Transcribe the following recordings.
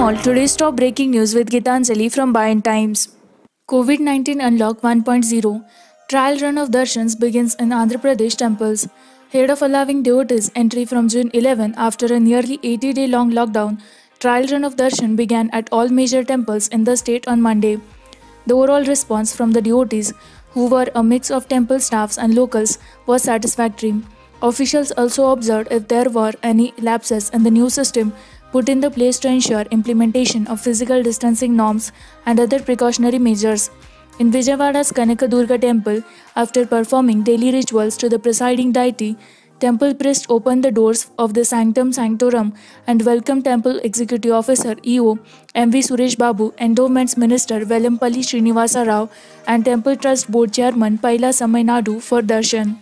all, today's top breaking news with Gitanjali from Bayan Times. COVID 19 Unlock 1.0 Trial run of darshans begins in Andhra Pradesh temples. Ahead of allowing devotees entry from June 11 after a nearly 80-day long lockdown, trial run of darshan began at all major temples in the state on Monday. The overall response from the devotees, who were a mix of temple staffs and locals, was satisfactory. Officials also observed if there were any lapses in the new system put in the place to ensure implementation of physical distancing norms and other precautionary measures. In Vijayawada's Kanaka temple, after performing daily rituals to the presiding deity, temple priest opened the doors of the Sanctum Sanctorum and welcomed Temple Executive Officer EO MV Suresh Babu, Endowments Minister Velampalli Srinivasa Rao, and Temple Trust Board Chairman Paila Samay Nadu for darshan.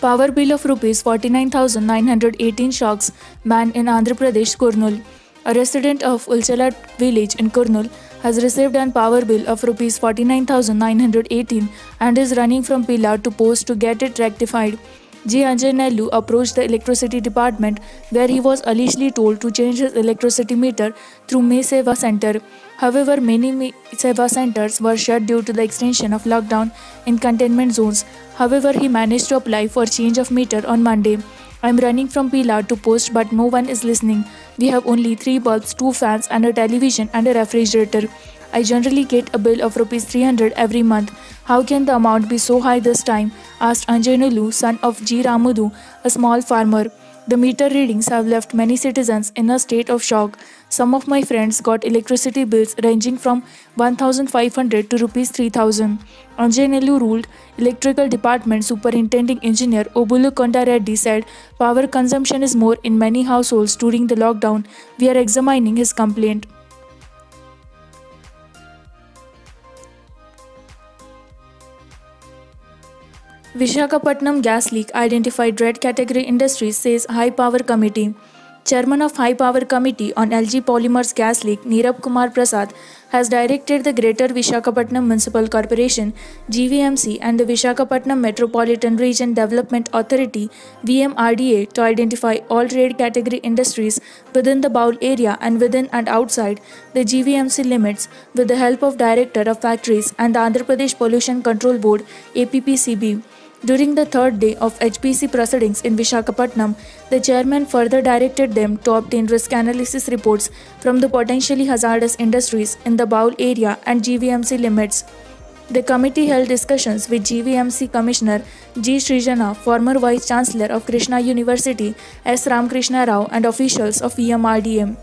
Power bill of Rs 49,918 shocks man in Andhra Pradesh, Kurnool. A resident of Ulchala village in Kurnool has received an power bill of Rs 49,918 and is running from pillar to post to get it rectified. G. Ajay Nellu approached the electricity department where he was allegedly told to change his electricity meter through May Seva Center. However, many May Seva centers were shut due to the extension of lockdown in containment zones. However, he managed to apply for change of meter on Monday. I'm running from pillar to post but no one is listening. We have only 3 bulbs, 2 fans and a television and a refrigerator. I generally get a bill of Rs 300 every month. How can the amount be so high this time? Asked Anjanulu, son of G. Ramudu, a small farmer. The meter readings have left many citizens in a state of shock. Some of my friends got electricity bills ranging from 1,500 to Rs 3,000. Anjanelu ruled. Electrical Department Superintending Engineer Obulu Konda Reddy said power consumption is more in many households during the lockdown. We are examining his complaint. Visakhapatnam gas leak identified red category industries, says High Power Committee. Chairman of High Power Committee on LG Polymers gas leak, Nirab Kumar Prasad, has directed the Greater Visakhapatnam Municipal Corporation (GVMC) and the Visakhapatnam Metropolitan Region Development Authority (VMRDA) to identify all red category industries within the Baul area and within and outside the GVMC limits, with the help of Director of Factories and the Andhra Pradesh Pollution Control Board (APPCB). During the third day of HPC proceedings in Visakhapatnam, the chairman further directed them to obtain risk analysis reports from the potentially hazardous industries in the Baul area and GVMC limits. The committee held discussions with GVMC Commissioner G. Srijana, former Vice Chancellor of Krishna University S. Ramakrishna Rao, and officials of VMRDA.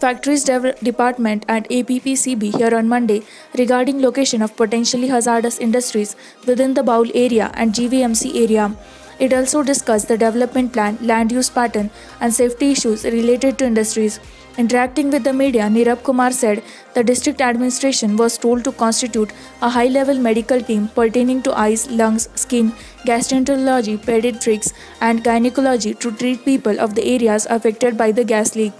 Factories Department and APPCB here on Monday regarding location of potentially hazardous industries within the Baul area and GVMC area. It also discussed the development plan, land use pattern and safety issues related to industries. Interacting with the media, Nirab Kumar said the district administration was told to constitute a high-level medical team pertaining to eyes, lungs, skin, gastroenterology, pediatrics and gynecology to treat people of the areas affected by the gas leak.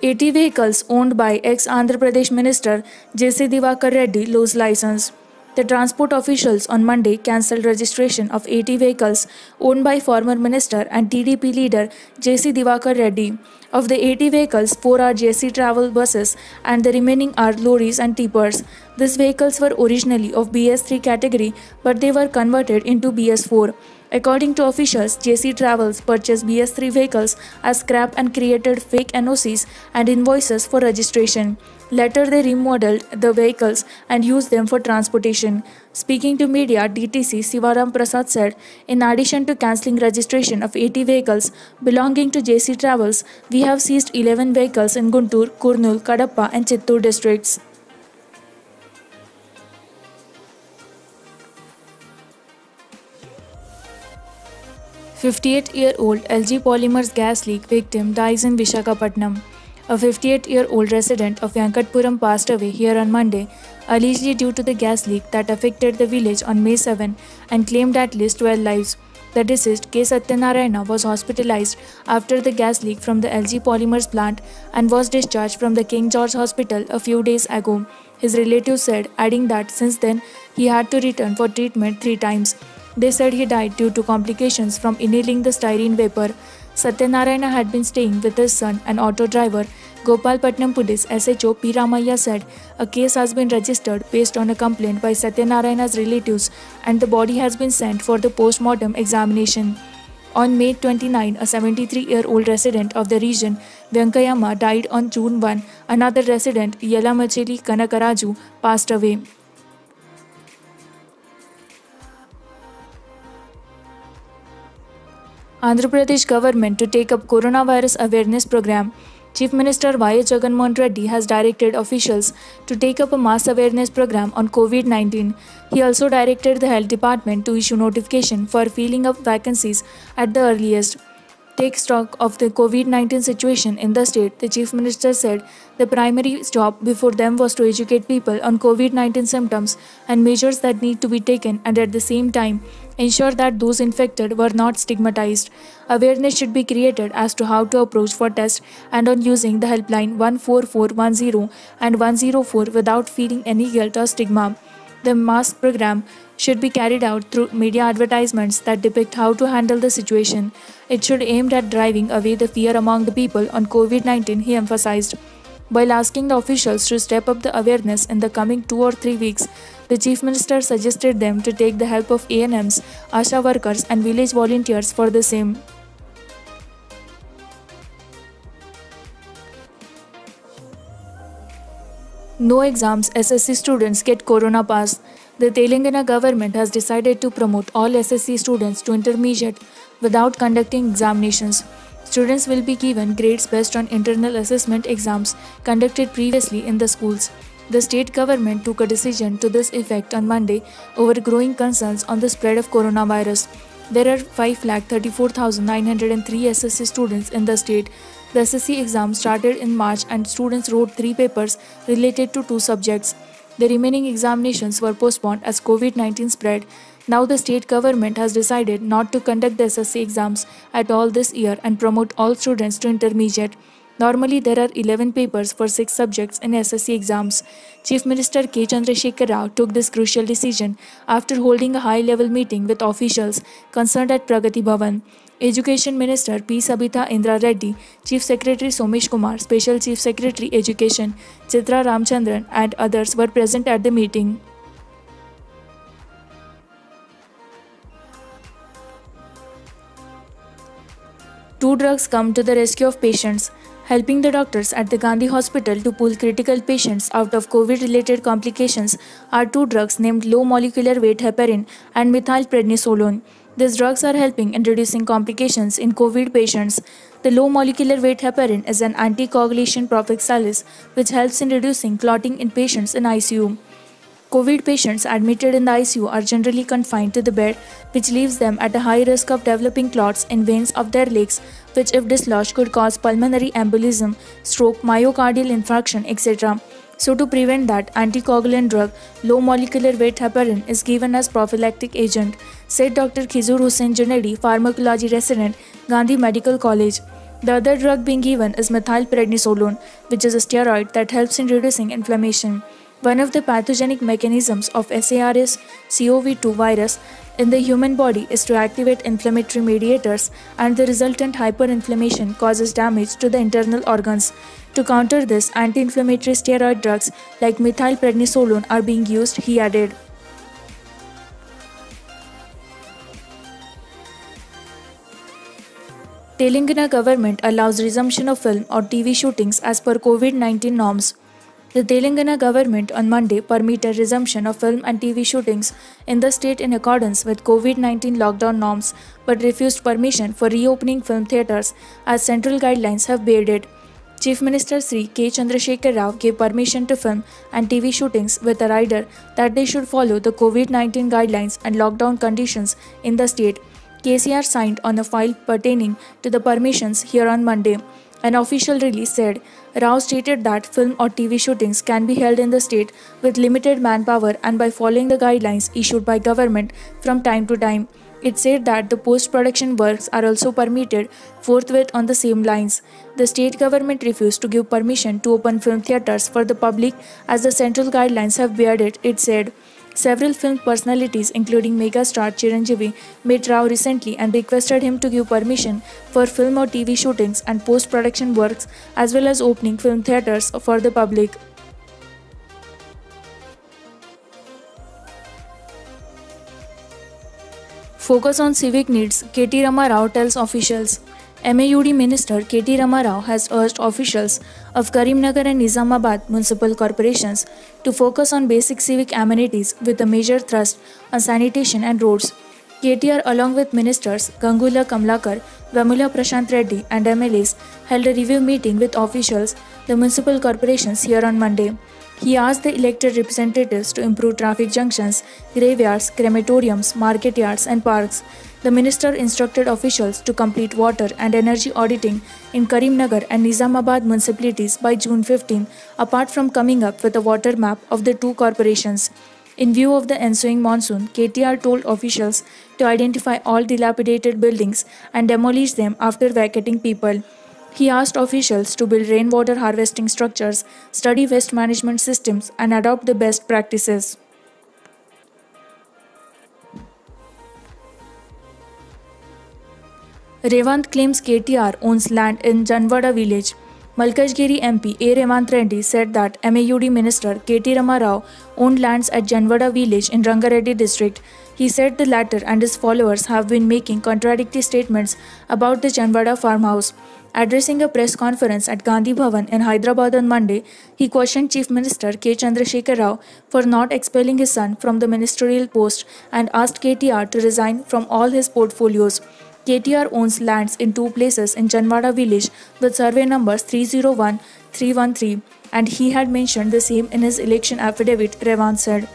AT vehicles owned by ex-Andhra Pradesh Minister J.C. Divakar Reddy lose license. The transport officials on Monday cancelled registration of AT vehicles owned by former minister and TDP leader J.C. Divakar Reddy. Of the AT vehicles, 4 are JC travel buses and the remaining are lorries and tippers. These vehicles were originally of BS3 category but they were converted into BS4. According to officials, JC Travels purchased BS3 vehicles as scrap and created fake NOCs and invoices for registration. Later, they remodeled the vehicles and used them for transportation. Speaking to media, DTC Sivaram Prasad said, in addition to cancelling registration of AT vehicles belonging to JC Travels, we have seized 11 vehicles in Guntur, Kurnool, Kadapa and Chittoor districts. A 58-year-old LG Polymers gas leak victim dies in Visakhapatnam. A 58-year-old resident of Venkatpuram passed away here on Monday, allegedly due to the gas leak that affected the village on May 7 and claimed at least 12 lives. The deceased, K. Satyanarayana, was hospitalized after the gas leak from the LG Polymers plant and was discharged from the King George Hospital a few days ago. his relatives said, adding that since then he had to return for treatment 3 times. They said he died due to complications from inhaling the styrene vapor. Satyanarayana had been staying with his son, an auto driver. Gopalpatnam Police SHO P. Ramaiah said a case has been registered based on a complaint by Satyanarayana's relatives and the body has been sent for the post-mortem examination. On May 29, a 73-year-old resident of the region, Venkayamma, died on June 1. Another resident, Yelamacheli Kanakaraju, passed away. Andhra Pradesh government to take up coronavirus awareness program. Chief Minister Y. Jagannath Reddy has directed officials to take up a mass awareness program on COVID-19. He also directed the Health Department to issue notification for filling up vacancies at the earliest. Take stock of the COVID-19 situation in the state, the Chief Minister said. The primary job before them was to educate people on COVID-19 symptoms and measures that need to be taken, and at the same time ensure that those infected were not stigmatized. Awareness should be created as to how to approach for tests and on using the helpline 14410 and 104 without feeling any guilt or stigma. The mass program should be carried out through media advertisements that depict how to handle the situation. It should aim at driving away the fear among the people on COVID-19, he emphasized. While asking the officials to step up the awareness in the coming 2 or 3 weeks, the Chief Minister suggested them to take the help of ANMs, ASHA workers and village volunteers for the same. No exams, SSC students get Corona Pass. The Telangana government has decided to promote all SSC students to intermediate without conducting examinations. Students will be given grades based on internal assessment exams conducted previously in the schools. The state government took a decision to this effect on Monday over growing concerns on the spread of coronavirus. There are 5,34,903 SSC students in the state. The SSC exam started in March and students wrote 3 papers related to 2 subjects. The remaining examinations were postponed as COVID-19 spread. Now the state government has decided not to conduct the SSC exams at all this year and promote all students to intermediate. Normally there are 11 papers for 6 subjects in SSC exams. Chief Minister K. Chandrasekhar Rao took this crucial decision after holding a high-level meeting with officials concerned at Pragati Bhavan. Education Minister P. Sabitha Indra Reddy, Chief Secretary Somesh Kumar, Special Chief Secretary Education Chitra Ramchandran and others were present at the meeting. Two drugs come to the rescue of patients, helping the doctors at the Gandhi Hospital to pull critical patients out of COVID-related complications are 2 drugs named low molecular weight heparin and methylprednisolone. These drugs are helping in reducing complications in COVID patients. The low molecular weight heparin is an anticoagulation prophylaxis which helps in reducing clotting in patients in ICU. COVID patients admitted in the ICU are generally confined to the bed, which leaves them at a high risk of developing clots in veins of their legs, which if dislodged could cause pulmonary embolism, stroke, myocardial infarction, etc. So to prevent that, anticoagulant drug, low molecular weight heparin is given as prophylactic agent, said Dr. Khizur Hussain Junaidi, pharmacology resident, Gandhi Medical College. The other drug being given is methylprednisolone, which is a steroid that helps in reducing inflammation. One of the pathogenic mechanisms of SARS-CoV-2 virus in the human body is to activate inflammatory mediators, and the resultant hyperinflammation causes damage to the internal organs. To counter this, anti-inflammatory steroid drugs like methylprednisolone are being used, he added. Telangana government allows resumption of film or TV shootings as per COVID-19 norms. The Telangana government on Monday permitted resumption of film and TV shootings in the state in accordance with COVID-19 lockdown norms, but refused permission for reopening film theatres as central guidelines have barred it. Chief Minister Sri K. Chandrasekhar Rao gave permission to film and TV shootings with a rider that they should follow the COVID-19 guidelines and lockdown conditions in the state. KCR signed on a file pertaining to the permissions here on Monday. An official release said, Rao stated that film or TV shootings can be held in the state with limited manpower and by following the guidelines issued by government from time to time. It said that the post-production works are also permitted forthwith on the same lines. The state government refused to give permission to open film theatres for the public as the central guidelines have barred it, it said. Several film personalities, including megastar Chiranjeevi, met Rao recently and requested him to give permission for film or TV shootings and post-production works as well as opening film theatres for the public. Focus on civic needs, KT Rama Rao tells officials. MAUD Minister KT Rama Rao has urged officials of Karimnagar and Nizamabad municipal corporations to focus on basic civic amenities with a major thrust on sanitation and roads. KTR, along with ministers Gangula Kamlakar, Vamula Prashant Reddy, and MLAs, held a review meeting with officials, the municipal corporations here on Monday. He asked the elected representatives to improve traffic junctions, graveyards, crematoriums, market yards, and parks. The minister instructed officials to complete water and energy auditing in Karimnagar and Nizamabad municipalities by June 15, apart from coming up with a water map of the two corporations. In view of the ensuing monsoon, KTR told officials to identify all dilapidated buildings and demolish them after vacating people. He asked officials to build rainwater harvesting structures, study waste management systems, and adopt the best practices. Revant claims KTR owns land in Janwada village. Malkajgiri MP A. Revant Reddy said that MAUD Minister KT Rama Rao owned lands at Janwada village in Rangareddy district. He said the latter and his followers have been making contradictory statements about the Janwada farmhouse. Addressing a press conference at Gandhi Bhavan in Hyderabad on Monday, he questioned Chief Minister K. Chandrasekhar Rao for not expelling his son from the ministerial post and asked KTR to resign from all his portfolios. KTR owns lands in two places in Janwada village with survey numbers 301-313 and he had mentioned the same in his election affidavit, Revant said.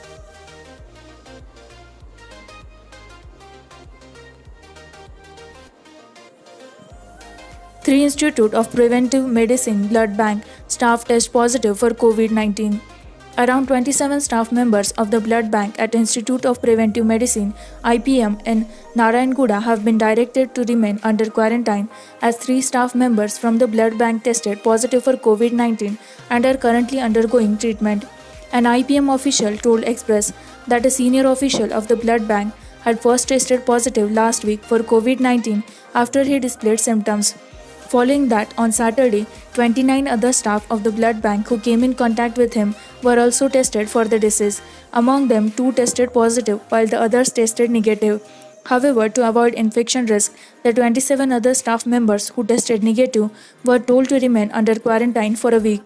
Three Institute of Preventive Medicine Blood Bank staff test positive for COVID-19. Around 27 staff members of the blood bank at Institute of Preventive Medicine (IPM) in Narayanguda have been directed to remain under quarantine as 3 staff members from the blood bank tested positive for COVID-19 and are currently undergoing treatment. An IPM official told Express that a senior official of the blood bank had first tested positive last week for COVID-19 after he displayed symptoms. Following that, on Saturday, 29 other staff of the blood bank who came in contact with him were also tested for the disease. Among them, 2 tested positive while the others tested negative. However, to avoid infection risk, the 27 other staff members who tested negative were told to remain under quarantine for a week.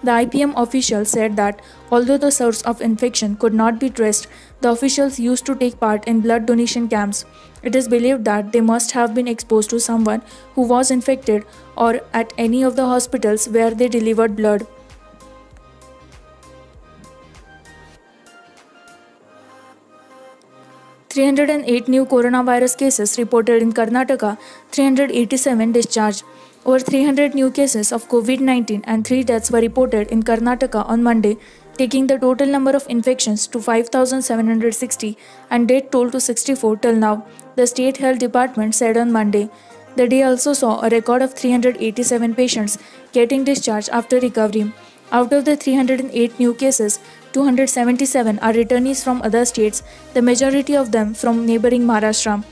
The IPM official said that although the source of infection could not be traced, the officials used to take part in blood donation camps. It is believed that they must have been exposed to someone who was infected or at any of the hospitals where they delivered blood. "308 new coronavirus cases reported in Karnataka, 387 discharged. Over 300 new cases of COVID-19 and 3 deaths were reported in Karnataka on Monday, taking the total number of infections to 5,760 and death toll to 64 till now, the State Health Department said on Monday. The day also saw a record of 387 patients getting discharged after recovery. Out of the 308 new cases, 277 are returnees from other states, the majority of them from neighboring Maharashtra.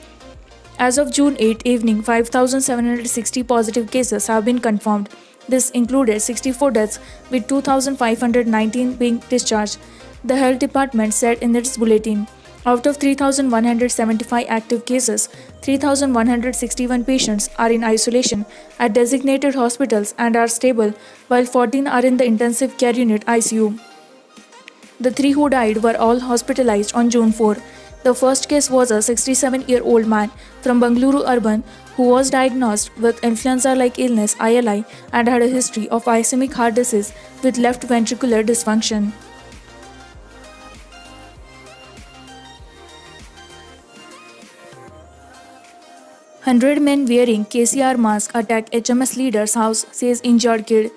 As of June 8 evening, 5,760 positive cases have been confirmed. This included 64 deaths, with 2,519 being discharged, the Health Department said in its bulletin. Out of 3,175 active cases, 3,161 patients are in isolation at designated hospitals and are stable, while 14 are in the intensive care unit (ICU). The 3 who died were all hospitalized on June 4. The first case was a 67-year-old man from Bengaluru Urban who was diagnosed with influenza-like illness (ILI) and had a history of ischemic heart disease with left ventricular dysfunction. "100 men wearing KCR mask attack HMS leader's house, says injured kid."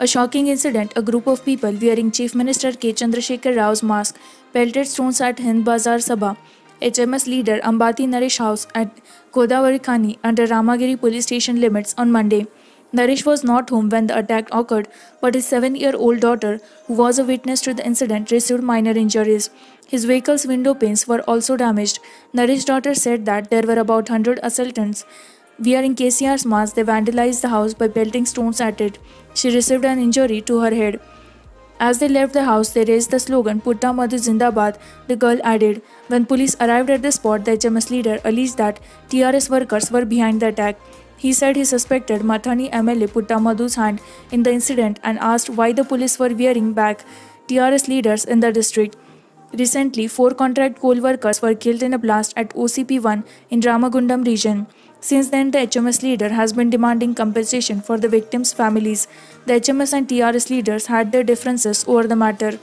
A shocking incident, a group of people wearing Chief Minister K. Chandrasekhar Rao's mask pelted stones at Hind Bazar Sabha HMS leader Ambati Naresh house at Godavari Khani under Ramagiri police station limits on Monday. Naresh was not home when the attack occurred, but his 7-year-old daughter, who was a witness to the incident, received minor injuries. His vehicle's window panes were also damaged. Naresh's daughter said that there were about 100 assailants. Wearing KCR's mask, they vandalized the house by pelting stones at it. She received an injury to her head. As they left the house, they raised the slogan Putta Madhu Zindabad, the girl added. When police arrived at the spot, the HMS leader alleged that TRS workers were behind the attack. He said he suspected Mathani MLA Putta Madhu's hand in the incident and asked why the police were wearing back TRS leaders in the district. Recently, 4 contract coal workers were killed in a blast at OCP-1 in Ramagundam region. Since then, the HMS leader has been demanding compensation for the victims' families. The HMS and TRS leaders had their differences over the matter.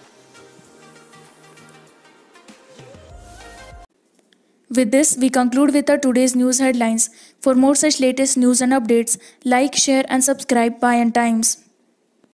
With this, we conclude with our today's news headlines. For more such latest news and updates, like, share and subscribe Payant Times.